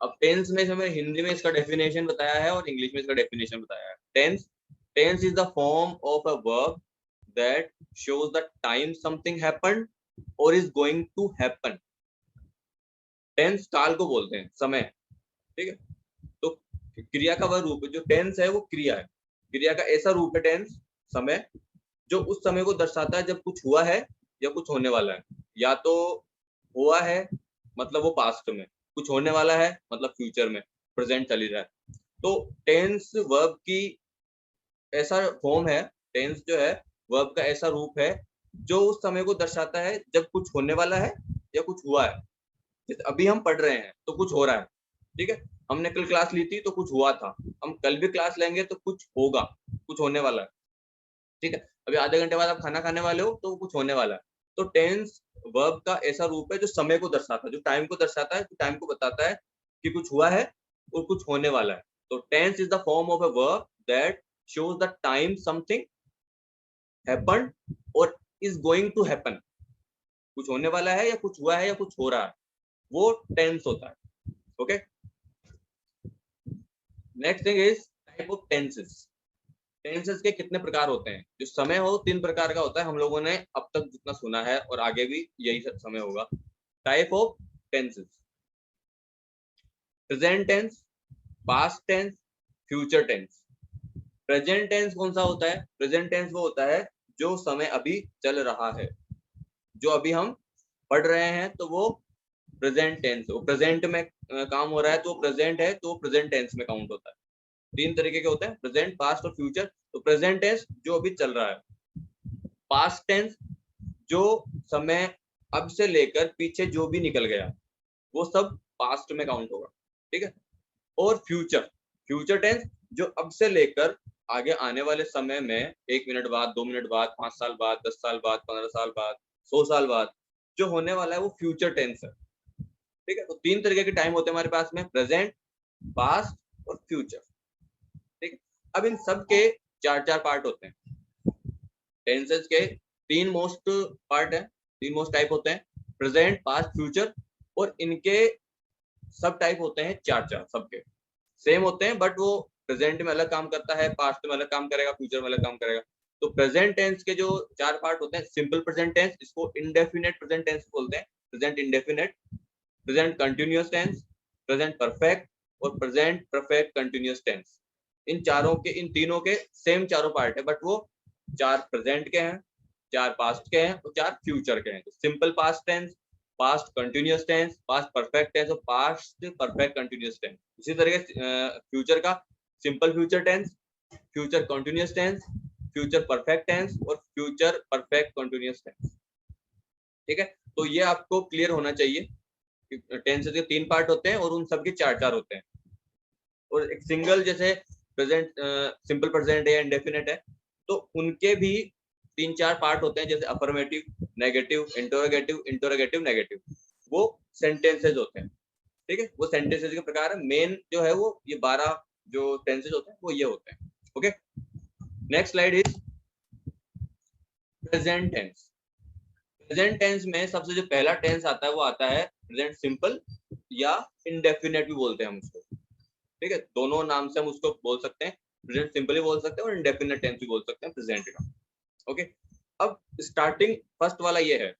अब टेंस में हमें हिंदी में इसका डेफिनेशन बताया है और इंग्लिश में इसका डेफिनेशन बताया है। Tense is the form of a verb that shows the time something happened और is going to happen. Tense काल को बोलते हैं, समय, ठीक है। तो क्रिया का वह रूप है, जो टेंस है वो क्रिया है, क्रिया का ऐसा रूप है टेंस, समय, जो उस समय को दर्शाता है जब कुछ हुआ है या कुछ होने वाला है। या तो हुआ है मतलब वो पास्ट में, कुछ होने वाला है मतलब फ्यूचर में, प्रेजेंट चल ही रहा है। तो टेंस वर्ब की ऐसा फॉर्म है, टेंस जो है वर्ब का ऐसा रूप है जो उस समय को दर्शाता है जब कुछ होने वाला है या कुछ हुआ है। जैसे अभी हम पढ़ रहे हैं तो कुछ हो रहा है, ठीक है। हमने कल क्लास ली थी तो कुछ हुआ था, हम कल भी क्लास लेंगे तो कुछ होगा, कुछ होने वाला है, ठीक है। अभी आधे घंटे बाद आप खाना खाने वाले हो तो कुछ होने वाला है। तो टेंस वर्ब का ऐसा रूप है जो समय को दर्शाता है, जो टाइम को दर्शाता है, जो टाइम को बताता है कि कुछ हुआ है और कुछ होने वाला है। तो tense is the form of a verb that shows the time something happened or is going to happen। कुछ होने वाला है या कुछ हुआ है या कुछ हो रहा है, वो टेंस होता है। Okay, next thing is type of tenses. Tenses के कितने प्रकार होते हैं? जो समय हो 3 प्रकार का होता है, हम लोगों ने अब तक जितना सुना है और आगे भी यही समय होगा। Type of tenses: present tense, past tense, future tense. Present tense कौन सा होता है? प्रेजेंट टेंस वो होता है जो समय अभी चल रहा है, जो अभी हम पढ़ रहे हैं तो वो प्रेजेंट टेंस, वो प्रेजेंट में काम हो रहा है तो प्रेजेंट है, तो प्रेजेंट टेंस में काउंट होता है। 3 तरीके के होते हैं, प्रेजेंट, पास्ट और फ्यूचर। तो प्रेजेंट टेंस जो अभी चल रहा है, पास्ट टेंस जो समय अब से लेकर पीछे जो भी निकल गया वो सब पास्ट में काउंट होगा, ठीक है। और फ्यूचर टेंस जो अब से लेकर आगे आने वाले समय में 1 मिनट बाद, 2 मिनट बाद, 5 साल बाद, 10 साल बाद, 15 साल बाद, 100 साल बाद जो होने वाला है वो फ्यूचर टेंस है, ठीक है। तो 3 तरीके के टाइम होते हैं हमारे पास में, प्रेजेंट, पास्ट और फ्यूचर, ठीक है। अब इन सब के 4 पार्ट होते हैं। टेंसेस के 3 मोस्ट पार्ट है, 3 मोस्ट टाइप होते हैं, प्रेजेंट, पास्ट, फ्यूचर। और इनके सब टाइप होते हैं 4 सबके सेम होते हैं, बट वो प्रेजेंट में अलग काम करता है, पास्ट में अलग काम करेगा, फ्यूचर में अलग काम करेगा। तो प्रेजेंट टेंस के जो 4 पार्ट होते हैं: सिंपल प्रेजेंट टेंस, इसको इंडेफिनेट प्रेजेंट टेंस बोलते हैं, present indefinite, present continuous tense, present perfect और प्रेजेंट परफेक्ट कंटिन्यूअस टेंस। इन तीनों के सेम 4 पार्ट है, बट वो 4 प्रेजेंट के हैं, 4 पास्ट के हैं और 4 फ्यूचर के हैं। तो simple past tense, past continuous tense, past perfect tense और पास्ट परफेक्ट कंटिन्यूअस टेंस। इसी तरह फ्यूचर का simple future tense, future continuous tense, future perfect tense और फ्यूचर परफेक्ट कंटिन्यूअस टेंस, ठीक है। तो ये आपको क्लियर होना चाहिए कि टेंसेस के 3 पार्ट होते हैं और उन सबके 4 होते हैं। और एक सिंगल जैसे प्रेजेंट, सिंपल प्रेजेंट है, इंडेफिनेट है, तो उनके भी 3-4 पार्ट होते हैं, जैसे affirmative, negative, interrogative, interrogative negative. वो सेंटेंसेस होते हैं, ठीक है। वो सेंटेंसेस के प्रकार है। मेन जो है वो ये 12 जो टेंसेस होते हैं वो ये होते हैं। Okay, next slide is present tense. Present tense में सबसे जो पहला टेंस आता है वो आता है प्रेजेंट सिंपल, या इंडेफिनेट भी बोलते हैं हम उसको, ठीक है। दोनों नाम से हम उसको बोल सकते हैं, प्रेजेंट सिंपल भी बोल सकते हैं और इंडेफिनेट टेंस भी बोल सकते हैं प्रेजेंट का। ओके, अब स्टार्टिंग फर्स्ट वाला ये है,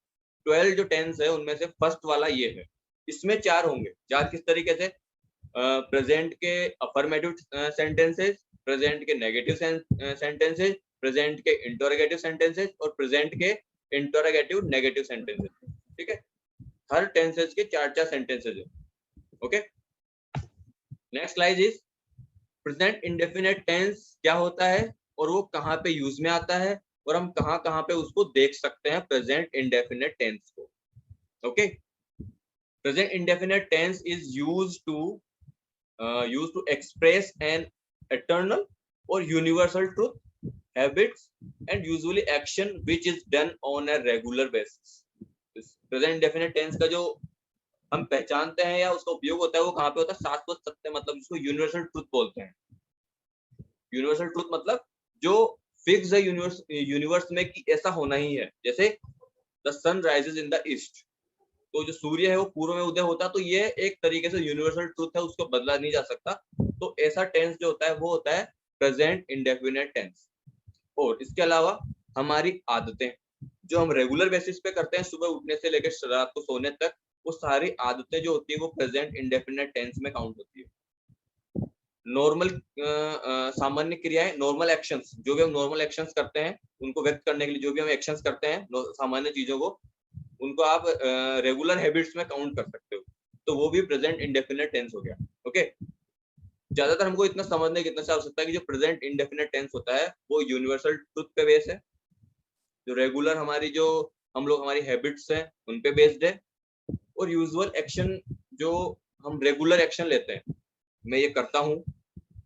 12 जो टेंस है उनमें से फर्स्ट वाला ये है। इसमें 4 होंगे। 4 किस तरीके से? प्रेजेंट के अफर्मेटिव सेंटेंसेस, प्रेजेंट के नेगेटिव सेंटेंसेस, प्रेजेंट के इंटरोगेटिव सेंटेंसेस और प्रेजेंट के इंटरोगेटिव नेगेटिव सेंटेंसेस, ठीक है। हर टेंसेस के 4 सेंटेंसेस है। Okay, next slide is present indefinite tense क्या होता है और वो कहाँ पे यूज में आता है और हम कहाँ कहाँ पे उसको देख सकते हैं प्रेजेंट इंडेफिनेट टेंस को। Okay, present indefinite tense is used to express an eternal or universal truth, habits and usually action which is done on a regular basis। Present indefinite tense का जो हम पहचानते हैं या उसका उपयोग होता है वो कहाँ पे होता है? शाश्वत सत्य, मतलब जिसको यूनिवर्सल ट्रुथ बोलते हैं। यूनिवर्सल ट्रुथ मतलब जो फिक्स है यूनिवर्स में कि ऐसा होना ही है। जैसे the sun rises in the east, तो जो सूर्य है वो पूर्व में उदय होता है, तो ये एक तरीके से यूनिवर्सल ट्रूथ है, उसको बदला नहीं जा सकता। तो ऐसा टेंस जो होता है वो होता है प्रेजेंट इंडेफिनिट टेंस। और इसके अलावा हमारी आदतें जो हम रेगुलर बेसिस पे करते हैं, सुबह उठने से लेकर रात को सोने तक, वो सारी आदतें जो होती है वो प्रेजेंट इंडेफिनिट टेंस में काउंट होती है। नॉर्मल सामान्य क्रियाएं, नॉर्मल एक्शंस, जो भी हम नॉर्मल एक्शंस करते हैं उनको व्यक्त करने के लिए, जो भी हम एक्शंस करते हैं सामान्य चीजों को, उनको आप रेगुलर हैबिट्स में काउंट कर सकते हो, तो वो भी प्रेजेंट इंडेफिनिट टेंस हो गया। ओके, ज्यादातर हमको इतना समझने की इतना सा आवश्यकता है कि जो प्रेजेंट इंडेफिनिट टेंस होता है वो यूनिवर्सल ट्रुथ पे बेस है, जो रेगुलर हमारी जो हम लोग हमारी हैबिट्स हैं उन पे बेस्ड है, और यूजुअल एक्शन जो हम रेगुलर एक्शन लेते हैं, मैं ये करता हूँ,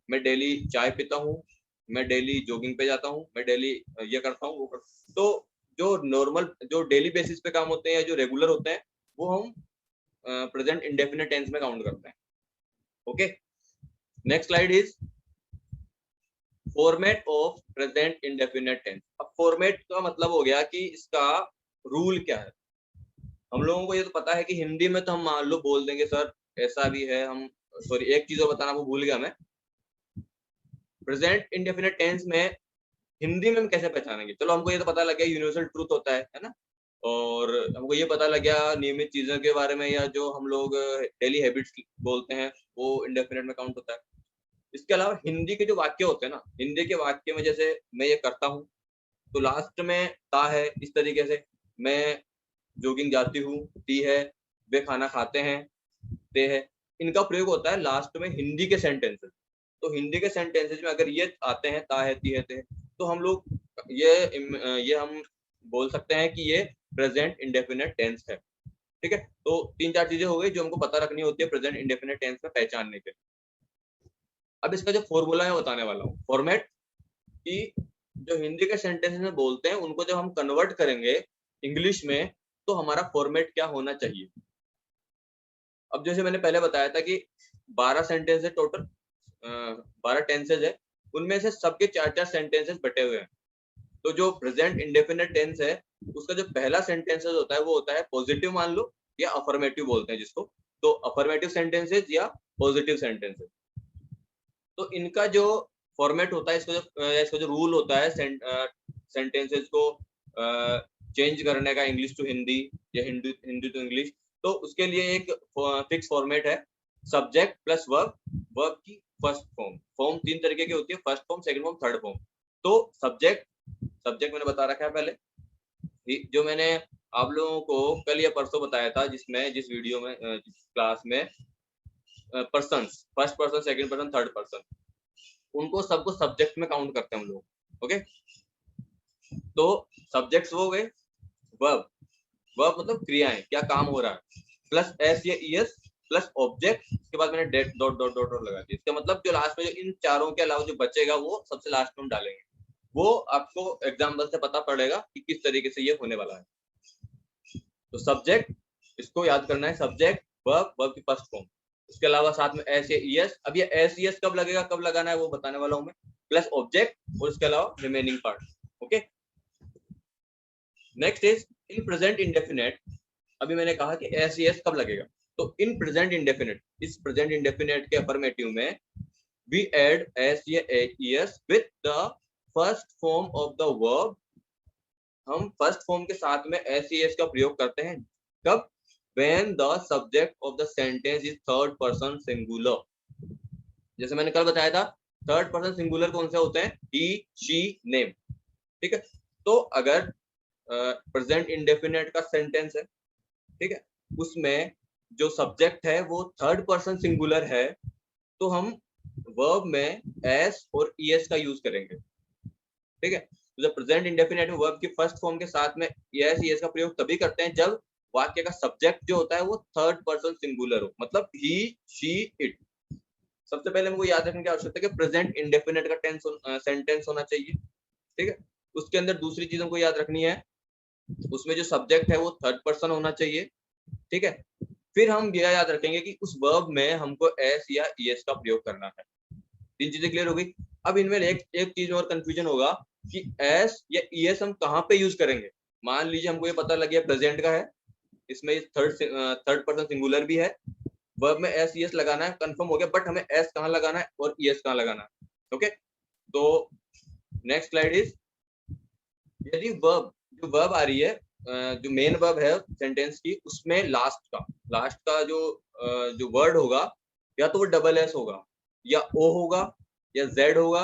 मैं डेली चाय पीता हूँ, मैं डेली जॉगिंग पे जाता हूँ, मैं डेली ये करता हूँ वो करता, तो जो नॉर्मल जो डेली बेसिस पे काम होते हैं या जो रेगुलर होते हैं वो हम प्रेजेंट इंडेफिनिट टेंस में काउंट करते हैं। Okay, next slide is format of present indefinite tense. अब फॉर्मेट का मतलब हो गया कि इसका रूल क्या है। हम लोगों को ये तो पता है कि हिंदी में तो हम मान लो बोल देंगे सर ऐसा भी है, हम सॉरी एक चीज और बताना वो भूल गया मैं, प्रेजेंट इंडेफिनिट टेंस में हिंदी में हम कैसे पहचानेंगे। चलो हमको ये तो पता लग गया यूनिवर्सल ट्रूथ होता है ना, और हमको ये पता लग गया नियमित चीजों के बारे में, या जो हम लोग डेली हैबिट्स बोलते हैं वो इंडेफिनिट में काउंट होता है। इसके अलावा हिंदी के जो वाक्य होते हैं ना, हिंदी के वाक्य में जैसे मैं ये करता हूँ तो लास्ट में ता है, इस तरीके से मैं जॉगिंग जाती हूँ, टी है, वे खाना खाते हैं, ते है, इनका प्रयोग होता है लास्ट में हिंदी के सेंटेंसेस। तो हिंदी के सेंटेंसेस में अगर ये आते हैं ता है, ती है, ते है, तो हम लोग ये हम बोल सकते हैं कि ये प्रेजेंट इंडेफिनिट टेंस है। ठीक है, तो तीन चार चीजें हो गई जो हमको पता रखनी होती है प्रेजेंट इंडेफिनिट टेंस में पहचानने के। अब इसका जो फॉर्मूला है बताने वाला हूँ, फॉर्मेट कि जो हिंदी के सेंटेंसेस में बोलते हैं उनको जब हम कन्वर्ट करेंगे इंग्लिश में तो हमारा फॉर्मेट क्या होना चाहिए। अब जैसे मैंने पहले बताया था कि 12 सेंटेंस है टोटल, 12 टेंसेज है, उनमें से सबके चार चार सेंटेंसेस बटे हुए हैं। तो जो प्रेजेंट इंडेफिनिट टेंस है उसका जो पहला सेंटेंसेस होता है वो होता है पॉजिटिव मान लो, या अफर्मेटिव बोलते हैं जिसको, तो अफर्मेटिव सेंटेंसेस या पॉजिटिव सेंटेंसेस। तो इनका जो फॉर्मेट होता है, इसका जो रूल होता है सेंटेंसेस को चेंज करने का इंग्लिश टू हिंदी या हिंदी टू इंग्लिश, तो उसके लिए एक फिक्स फॉर्मेट है, सब्जेक्ट प्लस वर्ब, वर्ब की फर्स्ट फॉर्म, फॉर्म तीन तरीके की होती है, first form, second form, third form. तो सब्जेक्ट मैंने बता रखा है पहले, जो मैंने आप लोगों को कल या परसों बताया था जिस वीडियो में जिस क्लास में person, first person, second person, third person, उनको सबको सब्जेक्ट में काउंट करते हैं हम लोग। ओके, तो सब्जेक्ट्स वो गए, वर्ब, वर्ब मतलब क्रियाएं, क्या काम हो रहा है, प्लस एस या ईएस प्लस ऑब्जेक्ट, इसके बाद मैंने date dot dot dot dot लगा दिया। इसका मतलब जो लास्ट में जो इन चारों के अलावा जो बचेगा वो सबसे लास्ट में हम डालेंगे, वो आपको एग्जाम्पल से पता पड़ेगा कि किस तरीके से ये होने वाला है। तो सब्जेक्ट, इसको याद करना है, सब्जेक्ट, वर्ब, वर्ब की फर्स्ट फॉर्म, उसके अलावा साथ में एस या ईएस। अब ये एस ईएस कब लगेगा, कब लगाना है वो बताने वाला हूं मैं, प्लस ऑब्जेक्ट और इसके अलावा remaining part. Okay, next is in present indefinite. अभी मैंने कहा कि एस ईएस कब लगेगा, तो इन प्रेजेंट इंडेफिनिट, इस प्रेजेंट इंडेफिनिट के अफर्मेटिव में वी एड एस या ES with the first form of the verb. हम फर्स्ट फॉर्म के साथ में एस ईएस का प्रयोग करते हैं कब, when the subject of the sentence is third person singular। जैसे मैंने कल बताया था थर्ड पर्सन सिंगुलर कौन से होते हैं, he, she, name। ठीक है, तो अगर प्रेजेंट इंडेफिनिट का सेंटेंस है, ठीक है, उसमें जो सब्जेक्ट है वो थर्ड पर्सन सिंगुलर है, तो हम वर्ब में एस और ईएस का यूज करेंगे। ठीक है, तो जब प्रेजेंट इंडेफिनिट में वर्ब की फर्स्ट फॉर्म के साथ में एस ईएस का प्रयोग तभी करते हैं जब वाक्य का सब्जेक्ट जो होता है वो थर्ड पर्सन सिंगुलर हो, मतलब ही, शी, इट। सबसे पहले हमको याद रखने की आवश्यकता है कि प्रेजेंट इंडेफिनिट का टेंस सेंटेंस होना चाहिए। ठीक है, उसके अंदर दूसरी चीज हमको याद रखनी है, उसमें जो सब्जेक्ट है वो थर्ड पर्सन होना चाहिए। ठीक है, फिर हम यह याद रखेंगे कि उस वर्ब में हमको एस या ईएस का प्रयोग करना है। तीन चीजें क्लियर हो गई। अब इनमें एक चीज और कंफ्यूजन होगा कि एस या ईएस हम कहाँ पे यूज करेंगे। मान लीजिए हमको ये पता लग गया प्रेजेंट का है, इसमें थर्ड पर्सन सिंगुलर भी है, वर्ब में एस ईएस लगाना है, कंफर्म हो गया, बट हमें एस कहाँ लगाना है और ईएस कहाँ लगाना है। ओके, तो नेक्स्ट स्लाइड इज, यदि वर्ब आ रही है, जो मेन वर्ब है सेंटेंस की, उसमें लास्ट का जो वर्ड होगा, या तो वो डबल एस होगा, या ओ होगा, या जेड होगा,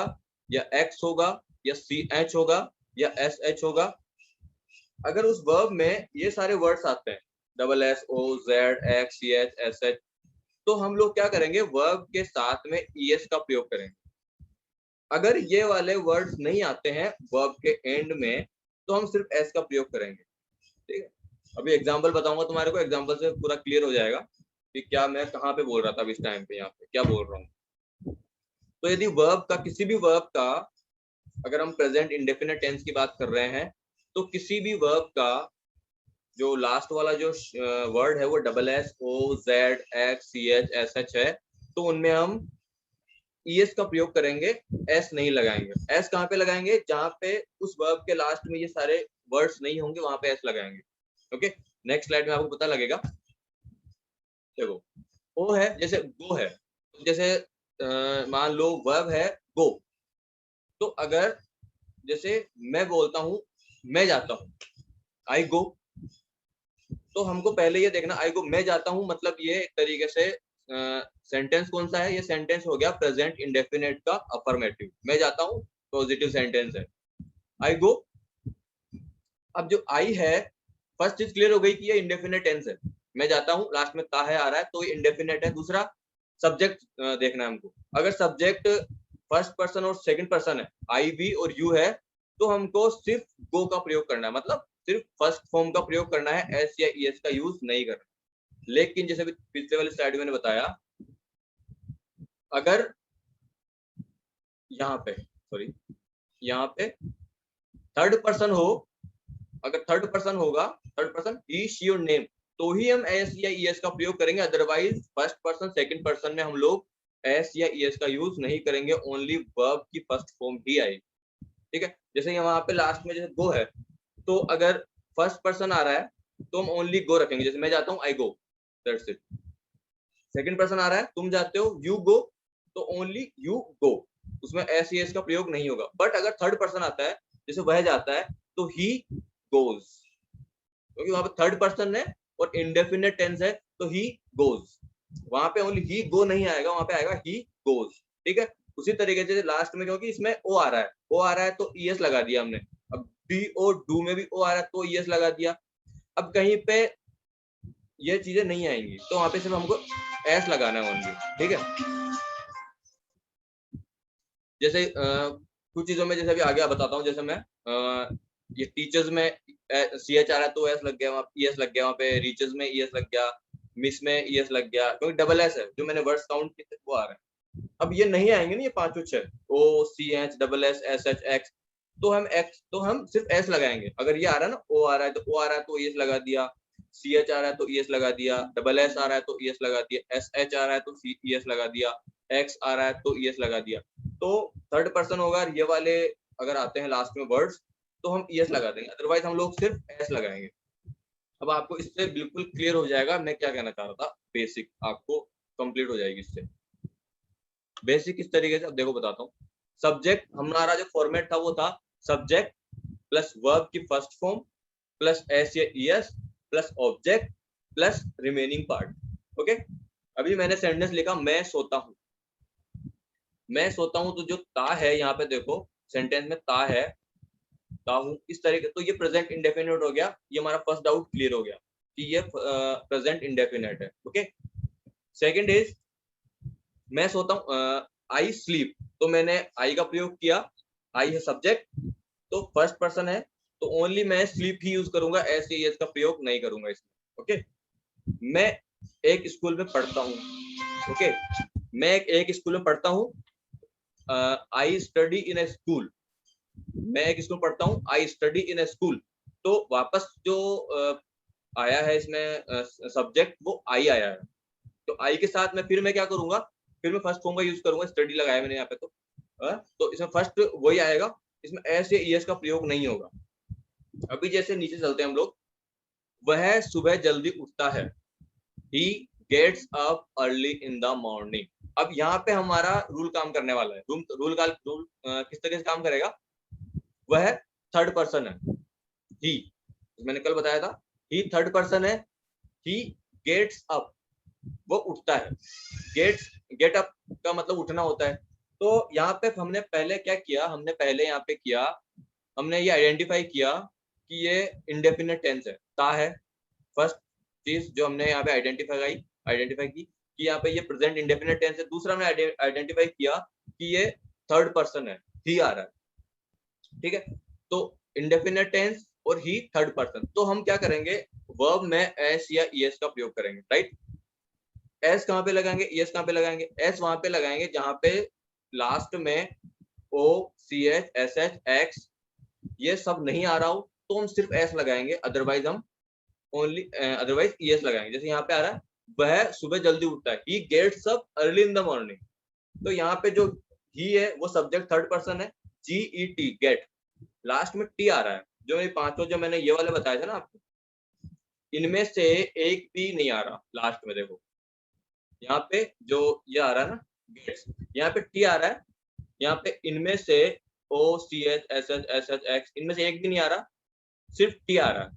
या एक्स होगा, या सी एच होगा, या एस एच होगा। अगर उस वर्ब में ये सारे वर्ड्स आते हैं, double S, O, Z, X, C H, S H, तो हम लोग क्या करेंगे, वर्ब के साथ में ईएस का प्रयोग करेंगे। अगर ये वाले वर्ड्स नहीं आते हैं वर्ब के एंड में, तो हम सिर्फ एस का प्रयोग करेंगे। ठीक है, अभी एग्जांपल बताऊंगा तुम्हारे को, एग्जांपल से पूरा क्लियर हो जाएगा कि क्या मैं कहाँ पे बोल रहा था, इस टाइम पे यहाँ पे क्या बोल रहा हूँ। तो यदि वर्ब का, किसी भी वर्ब का, अगर हम प्रेजेंट इंडेफिनिट टेंस की बात कर रहे हैं, तो किसी भी वर्ब का जो लास्ट वाला जो वर्ड है वो double S, O, Z, X, C H, S H है, तो उनमें हम ईएस का प्रयोग करेंगे, एस नहीं लगाएंगे। एस कहाँ पे लगाएंगे, जहां पे उस वर्ब के लास्ट में ये सारे वर्ड्स नहीं होंगे, वहां पे एस लगाएंगे। ओके, नेक्स्ट स्लाइड में आपको पता लगेगा। देखो, ओ है, जैसे गो है, जैसे मान लो वर्ब है गो, तो अगर जैसे मैं बोलता हूं मैं जाता हूं, आई गो, तो हमको पहले ये देखना, आई गो मैं जाता हूं, मतलब ये एक तरीके से सेंटेंस कौन सा है, ये सेंटेंस हो गया प्रेजेंट इंडेफिनिट का अफर्मेटिव, मैं जाता हूं पॉजिटिव सेंटेंस है, आई गो। अब जो आई है, फर्स्ट चीज क्लियर हो गई कि ये इंडेफिनिट टेंस है, मैं जाता हूं, लास्ट में ता है आ रहा है, तो ये इंडेफिनिट है। दूसरा, सब्जेक्ट देखना है हमको, अगर सब्जेक्ट फर्स्ट पर्सन और सेकंड पर्सन है, आई, वी और यू है, तो हमको सिर्फ गो का प्रयोग करना है, मतलब सिर्फ फर्स्ट फॉर्म का प्रयोग करना है, एस या ईएस का यूज नहीं करना। लेकिन जैसे पिछले वाली स्लाइड में मैंने बताया, अगर यहाँ पे, सॉरी, यहाँ पे थर्ड पर्सन हो, अगर थर्ड पर्सन होगा, थर्ड पर्सन ही, शी और नेम, तो ही हम एस या ईएस का प्रयोग करेंगे, otherwise first person second person में हम लोग एस या ईएस का यूज नहीं करेंगे, ओनली वर्ब की फर्स्ट फॉर्म ही आएगी। ठीक है, जैसे यहाँ पे लास्ट में जैसे गो है, तो अगर फर्स्ट पर्सन आ रहा है तो हम ओनली गो रखेंगे, जैसे मैं जाता हूँ आई गो, दैट्स इट। सेकंड पर्सन आ रहा है, तुम जाते हो, यू गो, तो ओनली यू गो, उसमें एस या एस का प्रयोग नहीं होगा। बट अगर थर्ड पर्सन आता है, जैसे वह जाता है, तो ही गोज, क्योंकि वहां पे थर्ड पर्सन है और इंडेफिनिट टेंस है, तो ही गोज, वहां पे ओनली ही गो नहीं आएगा, वहां पे आएगा ही गोज। ठीक है, उसी तरीके से लास्ट में, क्योंकि इसमें ओ आ रहा है, ओ आ रहा है तो ईएस लगा दिया हमने। अब डी ओ डू में भी ओ आ रहा है तो ईएस लगा दिया। अब कहीं पे ये चीजें नहीं आएंगी, तो वहां पे सिर्फ हमको एस लगाना है ओनली। ठीक है, जैसे कुछ चीजों में, जैसे अभी आगे बताता हूँ, जैसे मैं ये टीचर्स में सी एच आ रहा है तो एस लग गया, वहाँ ईएस लग गया, वहाँ पे रीचर्स में ईएस लग गया, मिस में ईएस लग गया, क्योंकि डबल एस है, जो मैंने वर्ड्स काउंट किए थे वो आ रहे हैं। अब ये नहीं आएंगे ना, ये पांचों छह, O, C H, double S, S H, X, तो हम सिर्फ एस लगाएंगे। अगर ये आ रहा है ना, ओ आ रहा है तो ओ आ रहा है तो ईएस लगा दिया, सी एच आ रहा है तो ईएस लगा दिया, डबल एस आ रहा है तो ईएस लगा दिया, एस एच आ रहा है तो ईएस लगा दिया, एक्स आ रहा है तो ईएस लगा दिया। तो थर्ड पर्सन होगा, ये वाले अगर आते हैं लास्ट में वर्ड्स, तो हम ईएस लगा देंगे, अदरवाइज हम लोग सिर्फ एस लगाएंगे। अब आपको इससे बिल्कुल क्लियर हो जाएगा मैं क्या कहना चाह रहा था, बेसिक आपको कंप्लीट हो जाएगी इससे। बेसिक इस तरीके से, अब देखो बताता हूँ। सब्जेक्ट हमारा जो फॉर्मेट था वो था सब्जेक्ट प्लस वर्ब की फर्स्ट फॉर्म प्लस एस या ES plus object plus remaining part. Okay, अभी मैंने सेंटेंस लिखा, मैं सोता हूँ, मैं सोता हूँ, तो जो ता है यहाँ पे देखो, सेंटेंस में ता है, ता हूँ, इस तरीके, तो ये प्रेजेंट इंडेफिनिट हो गया। ये हमारा फर्स्ट डाउट क्लियर हो गया कि ये प्रेजेंट इंडेफिनिट है। ओके, सेकंड इज, मैं सोता हूँ, आई स्लीप, तो मैंने आई का प्रयोग किया, आई है सब्जेक्ट, तो फर्स्ट पर्सन है, तो ओनली मैं स्लीप ही यूज करूंगा, एस या एस का प्रयोग नहीं करूंगा इसमें। ओके, मैं एक स्कूल में पढ़ता हूँ। ओके, मैं एक स्कूल में पढ़ता हूँ, I study in A school, मैं एक स्कूल पढ़ता हूँ, I study in A school, तो वापस जो आया है इसमें सब्जेक्ट, वो आई आया है, तो आई के साथ में फिर मैं क्या करूंगा, फिर मैं फर्स्ट फॉर्म का यूज करूंगा, स्टडी लगाया मैंने यहाँ पे, तो इसमें फर्स्ट वही आएगा, इसमें एस या ईएस का प्रयोग नहीं होगा। अभी जैसे नीचे चलते हैं हम लोग, वह सुबह जल्दी उठता है। He gets up early in the morning. अब यहाँ पे हमारा रूल काम करने वाला है। रूल किस तरह से काम करेगा? वह थर्ड पर्सन है, he, मैंने कल बताया था, he थर्ड पर्सन है, he gets up, वो उठता है। गेट अप का मतलब उठना होता है। तो यहाँ पे हमने पहले क्या किया, हमने ये आइडेंटिफाई किया कि ये इंडेफिनिट टेंस है, ता है। फर्स्ट चीज जो हमने यहाँ पे आइडेंटिफाई की कि यहाँ पे ये प्रेजेंट इंडेफिनिट टेंस है। दूसरा हमने आइडेंटिफाई किया कि ये थर्ड पर्सन है, ही आ रहा है। ठीक है, तो इंडेफिनिट टेंस और ही थर्ड पर्सन। तो हम क्या करेंगे, वर्ब में एस या ईएस का प्रयोग करेंगे, राइट। एस कहाँ पे लगाएंगे, ईएस कहाँ पे लगाएंगे? एस वहां पे लगाएंगे जहां पे लास्ट में O C H S H X ये सब नहीं आ रहा हो, तो हम सिर्फ एस लगाएंगे। अदरवाइज हम अदरवाइज ईएस लगाएंगे। जैसे यहाँ पे आ रहा है, वह सुबह जल्दी उठता है, he gets up early in the morning. तो यहाँ पे जो ही है वो सब्जेक्ट थर्ड पर्सन है, GET, गेट। लास्ट में टी आ रहा है। जो ये पांचों जो मैंने ये वाले बताया था ना आपको, इनमें से एक भी नहीं आ रहा लास्ट में। देखो यहाँ पे जो ये आ रहा है ना गेट्स, यहाँ पे टी आ रहा है, यहाँ पे इनमें से O C H S H S H X, इनमें से एक भी नहीं आ रहा, सिर्फ टी आ रहा है।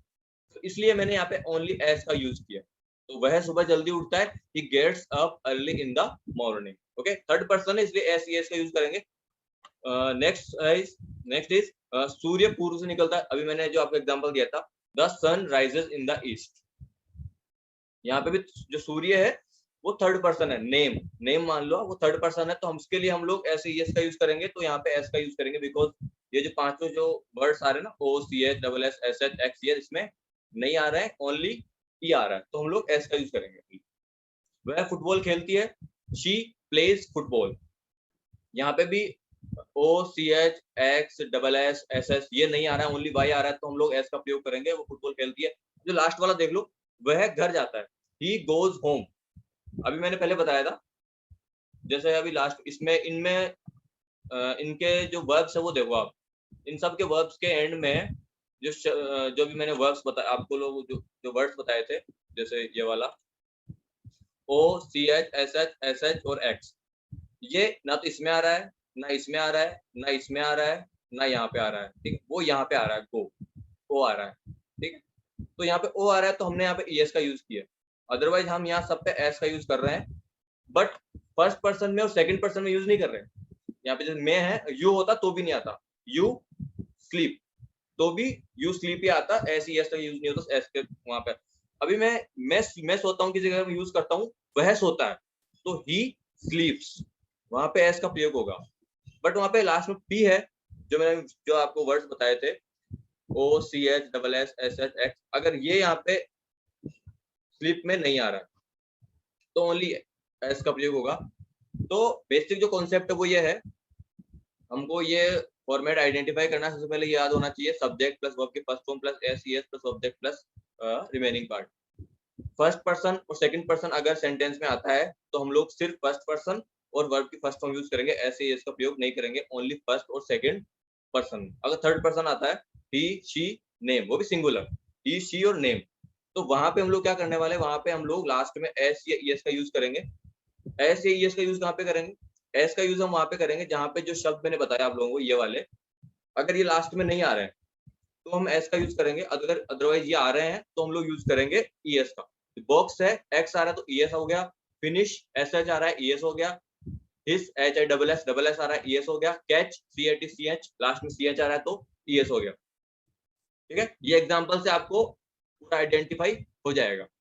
तो इसलिए मैंने यहाँ पे ओनली एस का यूज किया। तो वह सुबह जल्दी उठता है, he gets up early in the morning. Okay, third person है इसलिए एस का यूज करेंगे। नेक्स्ट इज सूर्य पूर्व से निकलता है। अभी मैंने जो आपको एग्जांपल दिया था, the sun rises in the east. यहाँ पे भी जो सूर्य है वो थर्ड पर्सन है, नेम मान लो वो थर्ड पर्सन है, तो हम इसके लिए हम लोग एस का यूज करेंगे। तो यहाँ पे एस का यूज करेंगे बिकॉज ये जो पांचों जो वर्ड्स आ रहे हैं ना, O C H double S S H X, इसमें नहीं आ रहा है, ओनली ई आ रहा है, तो हम लोग एस का यूज करेंगे। वह फुटबॉल खेलती है, शी प्लेज फुटबॉल। यहाँ पे भी O C H X double S S S ये नहीं आ रहा है, ओनली वाई आ रहा है, तो हम लोग एस का प्रयोग करेंगे। वो फुटबॉल खेलती है। जो लास्ट वाला देख लो, वह घर जाता है, ही गोज होम। अभी मैंने पहले बताया था, जैसे अभी लास्ट इसमें इनमें इनके जो वर्ब्स है वो देखो आप, इन सब के वर्ब्स के एंड में जो भी मैंने वर्ब्स बताया आपको, लोग जो वर्ड्स बताए थे, जैसे ये वाला O C H S H S H और एक्स, ये ना तो इसमें आ रहा है, ना इसमें आ रहा है, ना इसमें आ रहा है, ना यहाँ पे आ रहा है। ठीक है, वो यहाँ पे आ रहा है, गो ओ आ रहा है। ठीक है, तो यहाँ पे ओ आ रहा है, तो हमने यहाँ पे ईएस का यूज किया। अदरवाइज हम यहाँ सब पे एस का यूज कर रहे हैं, बट फर्स्ट पर्सन में और सेकंड पर्सन में यूज नहीं कर रहे हैं। यहाँ पे जैसे मैं है, यू होता तो भी नहीं आता, यू स्लीप तो भी यू स्लीप ही आता, एस का यूज नहीं होता एस के वहां पे। अभी मैं सोता हूँ की जगह में यूज करता हूँ, वह सोता है, तो ही स्लीप्स, वहां पे एस का प्रयोग होगा। बट वहां पे लास्ट में पी है, जो आपको वर्ड्स बताए थे, O C H double S S H X, अगर ये यहाँ पे स्लीप में नहीं आ रहा तो ओनली एस का प्रयोग होगा। तो बेसिक जो कॉन्सेप्ट है वो ये है, हमको ये फॉर्मेट आइडेंटिफाई करना सबसे पहले याद होना चाहिए, सब्जेक्ट प्लस वर्ब के first form plus S plus object plus remaining part. First person और सेकंड पर्सन अगर सेंटेंस में आता है तो हम लोग सिर्फ फर्स्ट पर्सन और वर्ब की फर्स्ट फॉर्म यूज करेंगे, ऐसे का प्रयोग नहीं करेंगे, ओनली फर्स्ट और सेकंड पर्सन। अगर थर्ड पर्सन आता है, ही शी नेम, वो भी सिंगुलर, ही शी और नेम, तो वहां पे हम लोग क्या करने वाले, वहां पे हम लोग लास्ट में एस या ईएस का यूज करेंगे। एस या ईएस का यूज कहाँ पे करेंगे? एस का यूज हम वहां पे करेंगे जहां पे जो शब्द मैंने बताया आप लोगों को, ये वाले, अगर ये लास्ट में नहीं आ रहे हैं तो हम एस का यूज करेंगे। अगर अदरवाइज ये आ रहे हैं तो हम लोग यूज करेंगे ईएस का। बॉक्स है, एक्स आ रहा है तो ईएस हो गया, फिनिश एस एच आ रहा है, ईएस हो गया, his H I double S आ रहा है, ईएस हो गया, catch C H C H last में सी एच आ रहा है तो ईएस हो गया। ठीक है, ये एग्जांपल से आपको पूरा आइडेंटिफाई हो जाएगा।